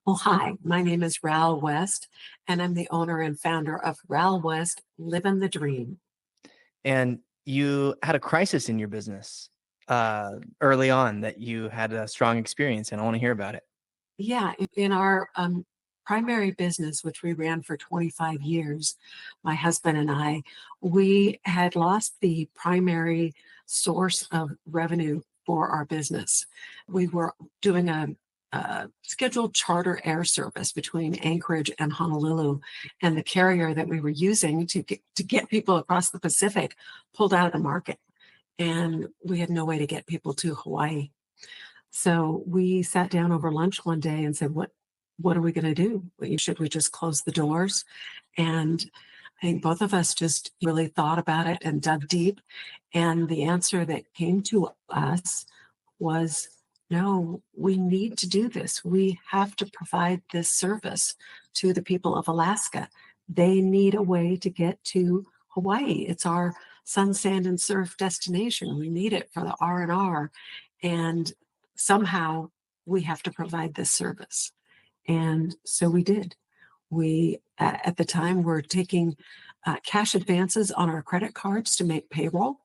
Well, hi, my name is Ral West, and I'm the owner and founder of Ral West Living the Dream. And you had a crisis in your business early on that you had a strong experience, and I want to hear about it. Yeah, in our primary business, which we ran for 25 years, my husband and I, we had lost the primary source of revenue for our business. We were doing a scheduled charter air service between Anchorage and Honolulu, and the carrier that we were using to get people across the Pacific pulled out of the market, and we had no way to get people to Hawaii. So we sat down over lunch one day and said, what are we going to do? Should we just close the doors? And I think both of us just really thought about it and dug deep. And the answer that came to us was, no, we need to do this. We have to provide this service to the people of Alaska. They need a way to get to Hawaii. It's our sun, sand, and surf destination. We need it for the R&R. And somehow we have to provide this service. And so we did. We, at the time, were taking cash advances on our credit cards to make payroll.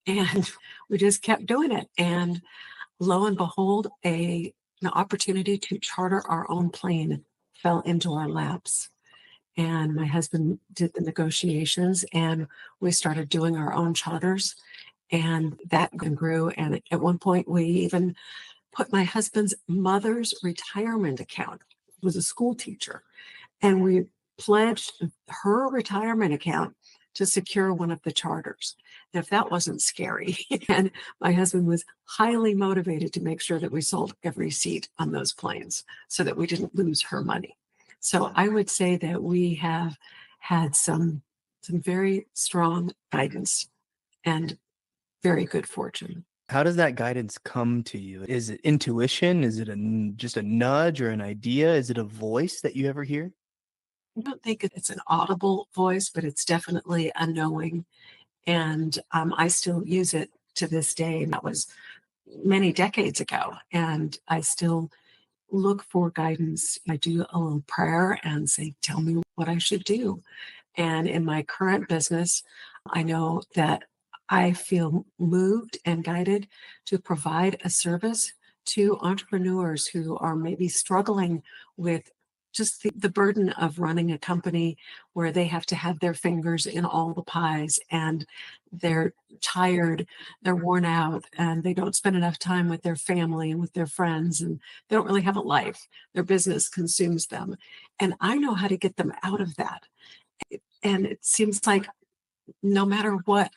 And we just kept doing it. And lo and behold, an opportunity to charter our own plane fell into our laps. And my husband did the negotiations, and we started doing our own charters. And that grew. And at one point, we even put my husband's mother's retirement account, was a school teacher, and we pledged her retirement account to secure one of the charters. And if that wasn't scary, and my husband was highly motivated to make sure that we sold every seat on those planes so that we didn't lose her money. So I would say that we have had some very strong guidance and very good fortune. How does that guidance come to you? Is it intuition? Is it just a nudge or an idea? Is it a voice that you ever hear? I don't think it's an audible voice, but it's definitely a knowing. And I still use it to this day. And that was many decades ago. And I still look for guidance. I do a little prayer and say, tell me what I should do. And in my current business, I know that I feel moved and guided to provide a service to entrepreneurs who are maybe struggling with just the burden of running a company where they have to have their fingers in all the pies, and they're tired, they're worn out, and they don't spend enough time with their family and with their friends, and they don't really have a life. Their business consumes them. And I know how to get them out of that. And it seems like no matter what,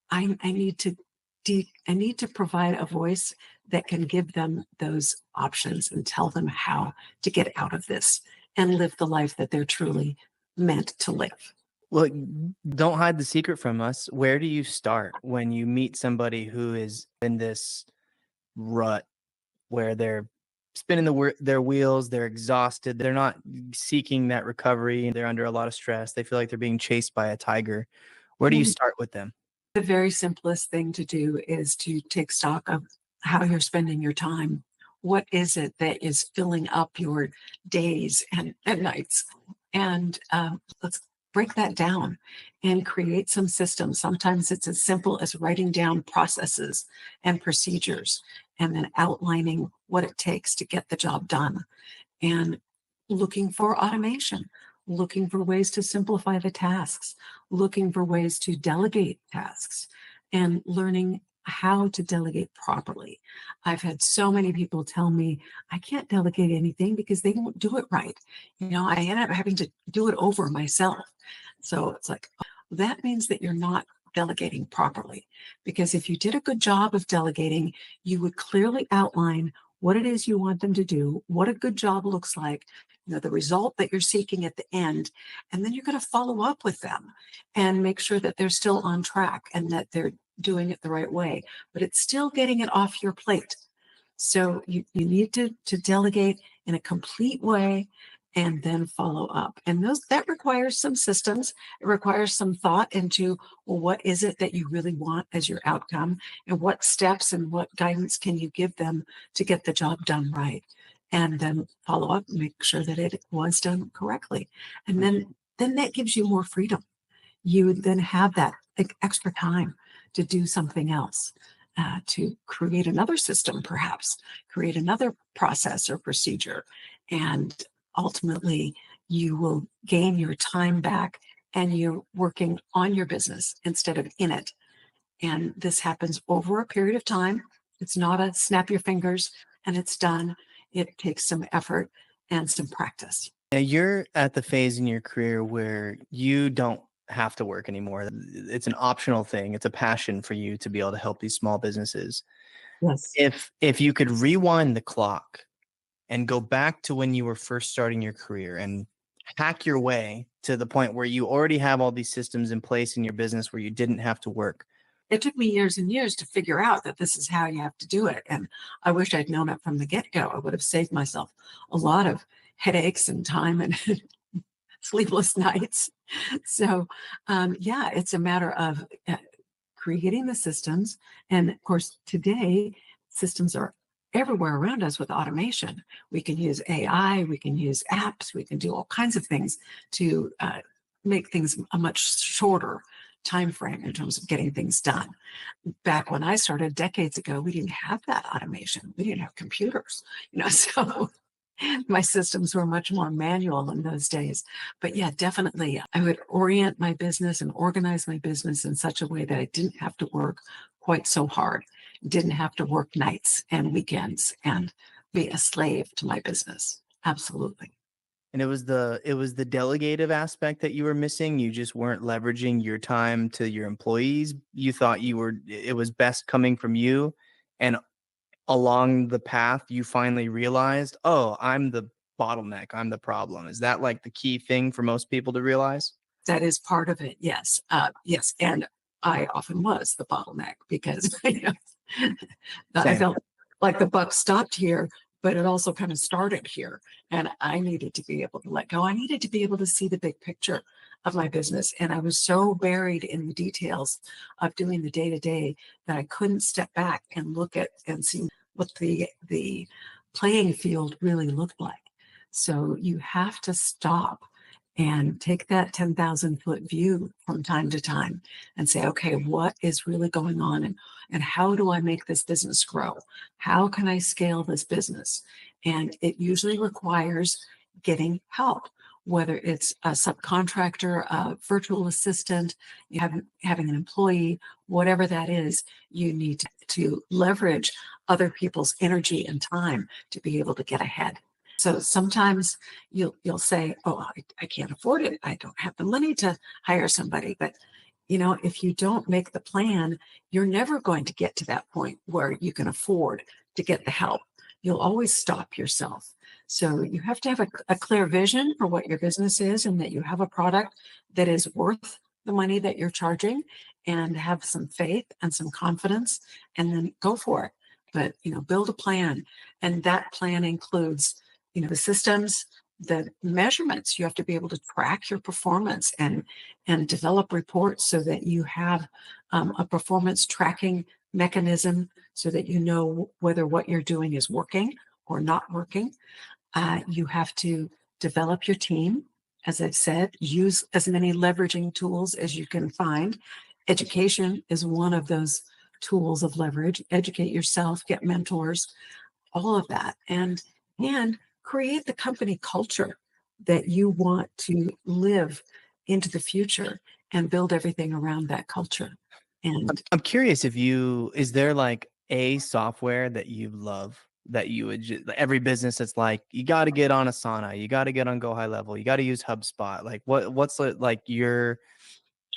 I need to provide a voice that can give them those options and tell them how to get out of this and live the life that they're truly meant to live. Well, don't hide the secret from us. Where do you start when you meet somebody who is in this rut where they're spinning their wheels, they're exhausted, they're not seeking that recovery, they're under a lot of stress, they feel like they're being chased by a tiger? Where do you Mhm. start with them? The very simplest thing to do is to take stock of how you're spending your time. What is it that is filling up your days and nights? And let's break that down and create some systems. Sometimes it's as simple as writing down processes and procedures and then outlining what it takes to get the job done, and looking for automation, looking for ways to simplify the tasks, looking for ways to delegate tasks, and learning how to delegate properly. I've had so many people tell me, I can't delegate anything because they won't do it right. I end up having to do it over myself. So it's like, that means that you're not delegating properly. Because if you did a good job of delegating, you would clearly outline what it is you want them to do, what a good job looks like, the result that you're seeking at the end. And then you're going to follow up with them and make sure that they're still on track and that they're doing it the right way, but it's still getting it off your plate. So you need to delegate in a complete way and then follow up. And that requires some systems. It requires some thought into, well, what is it that you really want as your outcome, and what steps and what guidance can you give them to get the job done right, and then follow up and make sure that it was done correctly. And then that gives you more freedom. You would then have that extra time to do something else, to create another system, perhaps create another process or procedure. And ultimately, you will gain your time back, and you're working on your business instead of in it. And this happens over a period of time. It's not a snap your fingers and it's done. It takes some effort and some practice. Now you're at the phase in your career where you don't have to work anymore. It's an optional thing. It's a passion for you to be able to help these small businesses. Yes. If you could rewind the clock and go back to when you were first starting your career and hack your way to the point where you already have all these systems in place in your business where you didn't have to work. It took me years and years to figure out that this is how you have to do it. And I wish I'd known it from the get-go. I would have saved myself a lot of headaches and time and sleepless nights. So, yeah, it's a matter of creating the systems. And of course, today, systems are everywhere around us with automation. We can use AI, we can use apps, we can do all kinds of things to make things a much shorter time frame in terms of getting things done. Back when I started decades ago, we didn't have that automation. We didn't have computers, so my systems were much more manual in those days. But yeah, definitely, I would orient my business and organize my business in such a way that I didn't have to work quite so hard, didn't have to work nights and weekends and be a slave to my business. Absolutely. And it was the delegative aspect that you were missing. You just weren't leveraging your time to your employees. You thought it was best coming from you. And along the path, you finally realized, oh, I'm the bottleneck. I'm the problem. Is that like the key thing for most people to realize? That is part of it. Yes. Yes. And I often was the bottleneck because I Same. felt like the buck stopped here, but it also kind of started here. And I needed to be able to let go. I needed to be able to see the big picture of my business. And I was so buried in the details of doing the day to day that I couldn't step back and look at and see what the playing field really looked like. So you have to stop and take that 10,000-foot view from time to time and say, okay, what is really going on, and how do I make this business grow? How can I scale this business? And it usually requires getting help, whether it's a subcontractor, a virtual assistant, having an employee, whatever that is, you need to leverage other people's energy and time to be able to get ahead. So sometimes you'll say, "Oh, I can't afford it. I don't have the money to hire somebody." But if you don't make the plan, you're never going to get to that point where you can afford to get the help. You'll always stop yourself. So you have to have a clear vision for what your business is, and that you have a product that is worth the money that you're charging, and have some faith and some confidence, and then go for it. But build a plan, and that plan includes the systems, the measurements. You have to be able to track your performance and develop reports so that you have a performance tracking mechanism so that you know whether what you're doing is working or not working. You have to develop your team. As I've said, use as many leveraging tools as you can find. Education is one of those tools of leverage. Educate yourself, get mentors, all of that, and create the company culture that you want to live into the future, and build everything around that culture. And I'm curious is there like a software that you love that you would every business that's like, you got to get on Asana, you got to get on Go High Level, you got to use HubSpot. Like what's like your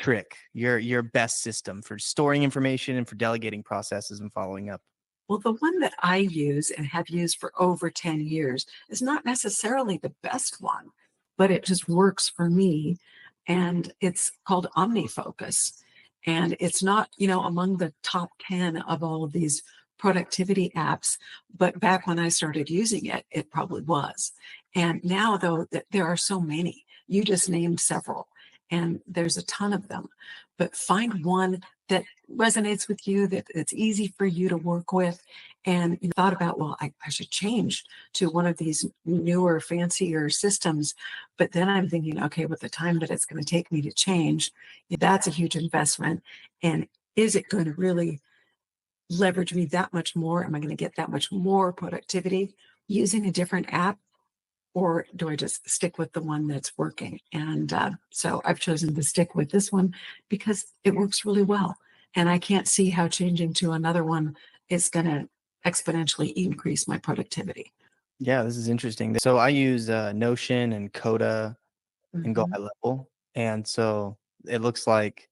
trick, your best system for storing information and for delegating processes and following up? well, the one that I use and have used for over 10 years is not necessarily the best one, but it just works for me. And it's called OmniFocus. And it's not, among the top 10 of all of these productivity apps, but back when I started using it, it probably was. And now, though, there are so many. You just named several, and there's a ton of them. But find one that resonates with you, that it's easy for you to work with. And you thought about, well, I should change to one of these newer, fancier systems. But then I'm thinking, okay, with the time that it's going to take me to change, that's a huge investment. And is it going to really leverage me that much more? Am I going to get that much more productivity using a different app? Or do I just stick with the one that's working? And so I've chosen to stick with this one because it works really well. And I can't see how changing to another one is going to exponentially increase my productivity. Yeah, this is interesting. So I use Notion and Coda and Go Mhm. High Level. And so it looks like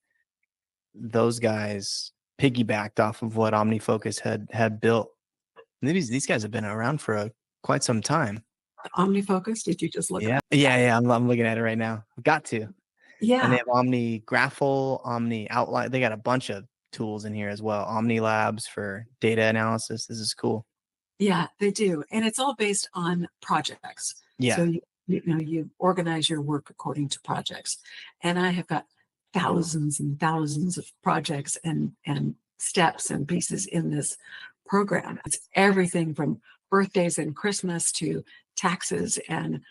those guys piggybacked off of what OmniFocus had built. And these guys have been around for quite some time. OmniFocus, did you just look Yeah. up? Yeah. I'm looking at it right now. Got to. And they Yeah, have Omni Graphel, Omni Outline. They got a bunch of tools in here as well. Omni Labs for data analysis. This is cool. yeah, they do. And it's all based on projects. So Yeah. you organize your work according to projects. And I have got thousands and thousands of projects and steps and pieces in this program. It's everything from birthdays and Christmas to taxes and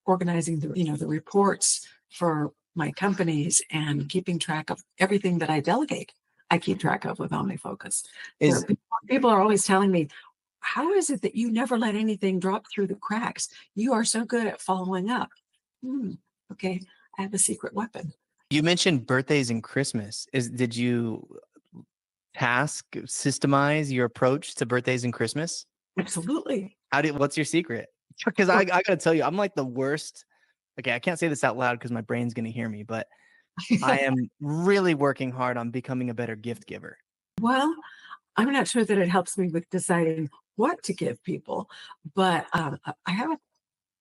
organizing the reports for my companies and keeping track of everything that I delegate. I keep track of with OmniFocus. Is People are always telling me, how is it that you never let anything drop through the cracks? You are so good at following up. Hmm, okay, I have a secret weapon. You mentioned birthdays and Christmas. Did you systemize your approach to birthdays and Christmas? Absolutely. What's your secret? Because I gotta tell you, I'm like the worst. Okay, I can't say this out loud because my brain's gonna hear me, but I am really working hard on becoming a better gift giver. Well, I'm not sure that it helps me with deciding what to give people, but I have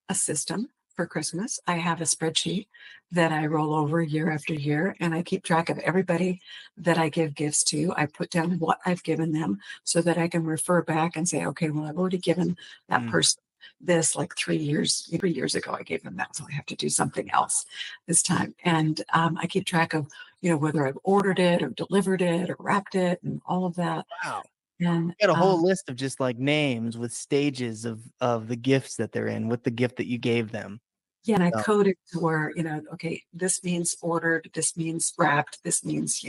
a system for Christmas. I have a spreadsheet that I roll over year after year, and I keep track of everybody that I give gifts to. I put down what I've given them so that I can refer back and say, okay, well, I've already given that Mm, person this like 3 years ago. I gave them that, so I have to do something else this time. And I keep track of whether I've ordered it or delivered it or wrapped it and all of that. wow. And Got a whole list of just like names with stages of the gifts that they're in with the gift that you gave them. yeah, and I So, code it to where, okay, this means ordered, this means wrapped, this means,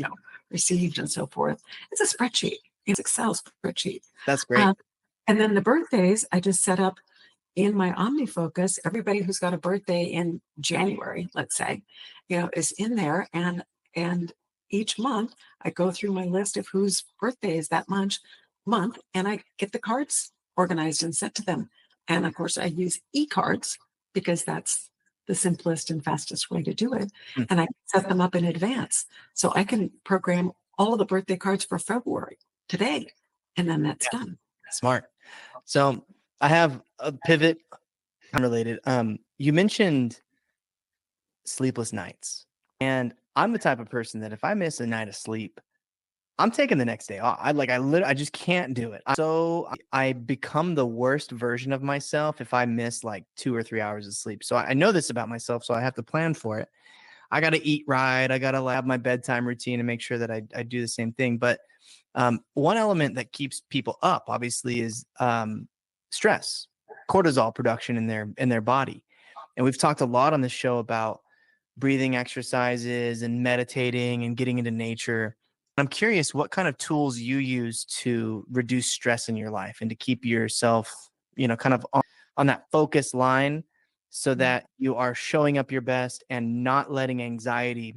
received and so forth. It's a spreadsheet. It's Excel spreadsheet. that's great. Um, and then the birthdays, I just set up in my OmniFocus, everybody who's got a birthday in January, let's say, is in there. And each month I go through my list of whose birthday is that month, and I get the cards organized and sent to them. And of course, I use e-cards because that's the simplest and fastest way to do it. Mm, And I set them up in advance. So I can program all of the birthday cards for February today. And then that's yeah, done. smart. So I have a pivot unrelated. You mentioned sleepless nights. And I'm the type of person that if I miss a night of sleep, I'm taking the next day off. I just can't do it. I become the worst version of myself if I miss like 2 or 3 hours of sleep. So I know this about myself, so I have to plan for it. I got to eat right. I got to have my bedtime routine and make sure that I do the same thing. But one element that keeps people up, obviously, is stress, cortisol production in their body. And we've talked a lot on this show about breathing exercises and meditating and getting into nature. I'm curious what kind of tools you use to reduce stress in your life and to keep yourself, kind of on that focus line so that you are showing up your best and not letting anxiety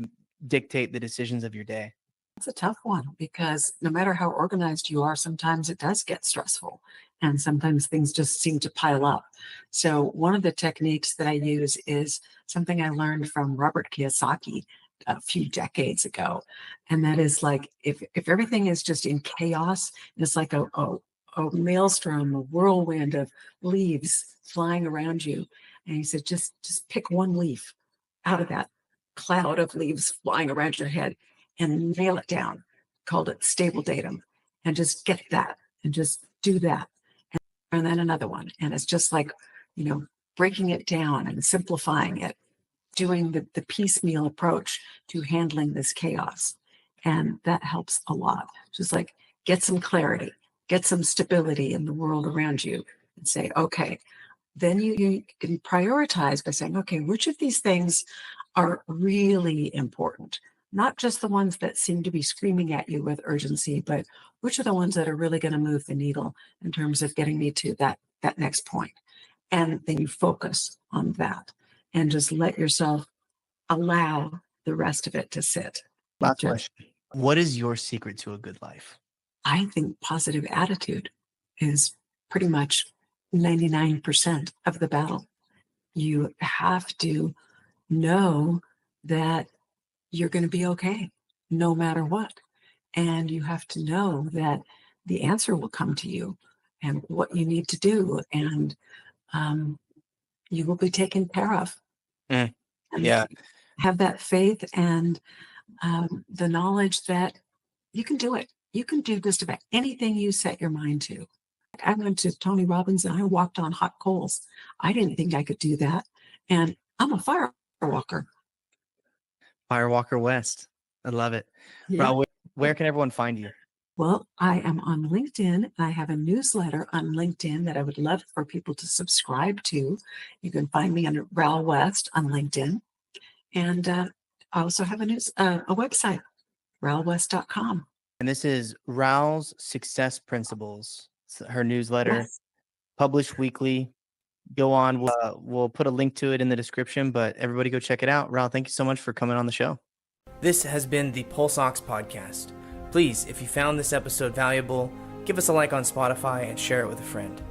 dictate the decisions of your day. It's a tough one because no matter how organized you are, sometimes it does get stressful and sometimes things just seem to pile up. So, one of the techniques that I use is something I learned from Robert Kiyosaki a few decades ago. And that is like if everything is just in chaos, it's like a maelstrom, a whirlwind of leaves flying around you. And he said, just pick one leaf out of that cloud of leaves flying around your head and nail it down. Called it stable datum, and just get that and just do that. And then another one. And it's just like, you know, breaking it down and simplifying it, doing the piecemeal approach to handling this chaos. And that helps a lot. Just like get some clarity, get some stability in the world around you, and say, okay, then you can prioritize by saying, okay, which of these things are really important? Not just the ones that seem to be screaming at you with urgency, but which are the ones that are really going to move the needle in terms of getting me to that next point. And then you focus on that and just let yourself allow the rest of it to sit. Last question. What is your secret to a good life? I think positive attitude is pretty much 99% of the battle. You have to know that you're going to be okay no matter what. And you have to know that the answer will come to you and what you need to do. And you will be taken care of. Mm, And yeah. have that faith and the knowledge that you can do it. You can do just about anything you set your mind to. I went to Tony Robbins and I walked on hot coals. I didn't think I could do that. And I'm a fire walker. Firewalker West. I love it. Yeah. Raul, where can everyone find you? Well, I am on LinkedIn. I have a newsletter on LinkedIn that I would love for people to subscribe to. You can find me under Raul West on LinkedIn. And I also have a website, raulwest.com. And this is Raul's Success Principles. It's her newsletter, Yes. published weekly. Go on. We'll put a link to it in the description, but everybody go check it out. Raul, thank you so much for coming on the show. This has been the Pulse Ox Podcast. Please, if you found this episode valuable, give us a like on Spotify and share it with a friend.